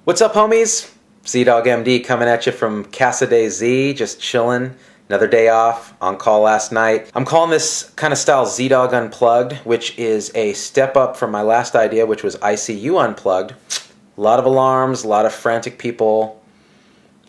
What's up, homies? ZDoggMD coming at you from Casa de Z, just chilling. Another day off, on call last night. I'm calling this kind of style ZDogg Unplugged, which is a step up from my last idea, which was ICU Unplugged. A lot of alarms, a lot of frantic people,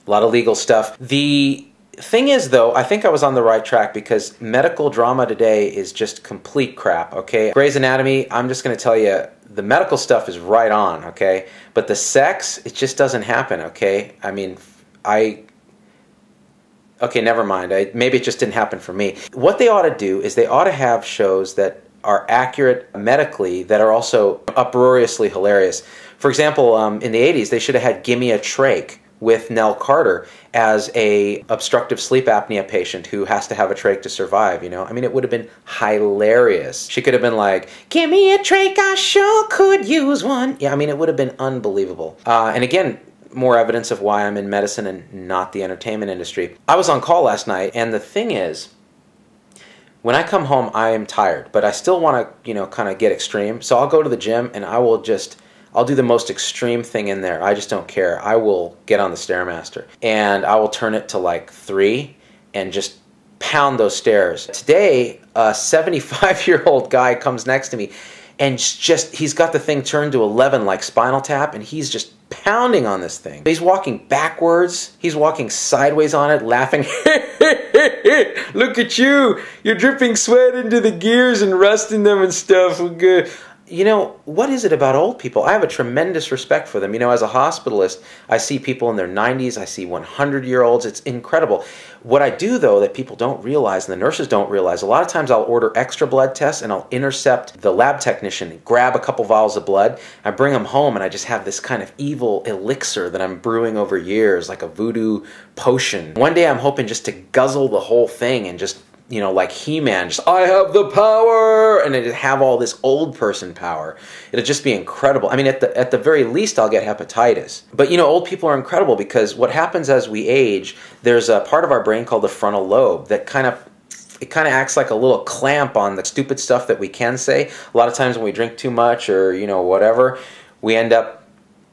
a lot of legal stuff. The thing is, though, I think I was on the right track because medical drama today is just complete crap, okay? Grey's Anatomy, I'm just going to tell you, the medical stuff is right on, okay? But the sex, it just doesn't happen, okay? I mean, okay, never mind. Maybe it just didn't happen for me. What they ought to do is they ought to have shows that are accurate medically that are also uproariously hilarious. For example, in the 80s, they should have had Gimme a Trach with Nell Carter as a obstructive sleep apnea patient who has to have a trach to survive, you know? I mean, it would have been hilarious. She could have been like, "Give me a trach, I sure could use one." Yeah, I mean, it would have been unbelievable. And again, more evidence of why I'm in medicine and not the entertainment industry. I was on call last night, and the thing is, when I come home, I am tired, but I still want to, you know, kind of get extreme. So I'll go to the gym and I'll do the most extreme thing in there. I just don't care. I will get on the Stairmaster and I will turn it to like 3 and just pound those stairs. Today, a 75-year-old guy comes next to me and he's got the thing turned to 11 like Spinal Tap, and he's just pounding on this thing. He's walking backwards. He's walking sideways on it, laughing. Look at you. You're dripping sweat into the gears and rusting them and stuff. Good. You know, what is it about old people? I have a tremendous respect for them. You know, as a hospitalist, I see people in their 90s. I see 100-year-olds. It's incredible. What I do, though, that people don't realize and the nurses don't realize, a lot of times I'll order extra blood tests and I'll intercept the lab technician, grab a couple vials of blood, I bring them home, and I just have this kind of evil elixir that I'm brewing over years, like a voodoo potion. One day I'm hoping just to guzzle the whole thing and just, you know, like He-Man, just, I have the power, and it'd have all this old person power. It'd just be incredible. I mean, at the very least, I'll get hepatitis. But, you know, old people are incredible because what happens as we age, there's a part of our brain called the frontal lobe that kind of acts like a little clamp on the stupid stuff that we can say. A lot of times when we drink too much or, you know, whatever, we end up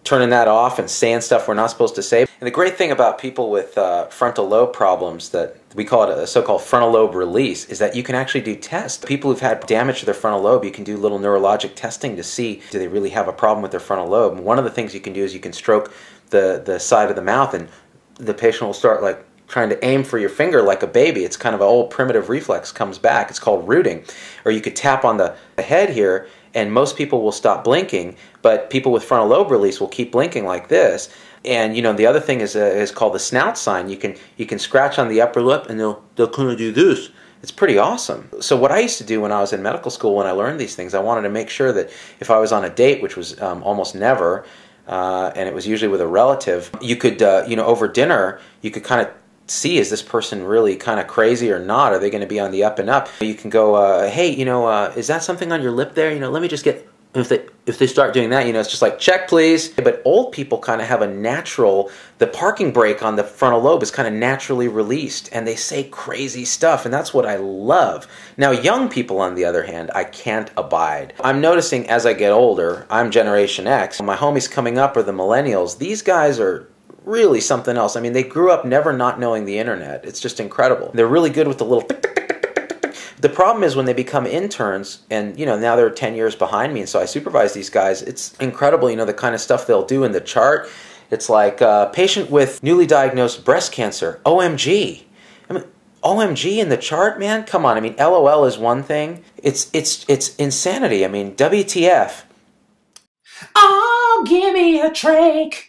turning that off and saying stuff we're not supposed to say. And the great thing about people with frontal lobe problems, that we call it a so-called frontal lobe release, is that you can actually do tests. People who've had damage to their frontal lobe, you can do little neurologic testing to see, do they really have a problem with their frontal lobe? And one of the things you can do is you can stroke the side of the mouth, and the patient will start like trying to aim for your finger like a baby. It's kind of an old primitive reflex, comes back. It's called rooting. Or you could tap on the head here, and most people will stop blinking, but people with frontal lobe release will keep blinking like this. And you know, the other thing is called the snout sign. You can scratch on the upper lip, and they'll kind of do this. It's pretty awesome. So what I used to do when I was in medical school, when I learned these things, I wanted to make sure that if I was on a date, which was almost never, and it was usually with a relative, you could, you know, over dinner, you could kind of see, is this person really kind of crazy or not? Are they going to be on the up and up? You can go, hey, you know, is that something on your lip there? You know, let me just get, if they start doing that, you know, it's just like, check please. But old people kind of have a natural, the parking brake on the frontal lobe is kind of naturally released, and they say crazy stuff, and that's what I love. Now, young people, on the other hand, I can't abide. I'm noticing as I get older, I'm Generation X, my homies coming up are the millennials. These guys are really something else. I mean, they grew up never not knowing the internet. It's just incredible. They're really good with the little tick, tick, tick, tick, tick, tick. The problem is when they become interns, and you know, now they're 10 years behind me, and so I supervise these guys. It's incredible, you know, the kind of stuff they'll do in the chart. It's like patient with newly diagnosed breast cancer. OMG. I mean, OMG in the chart, man? Come on. I mean, LOL is one thing. It's insanity. I mean, WTF. Oh, give me a trach.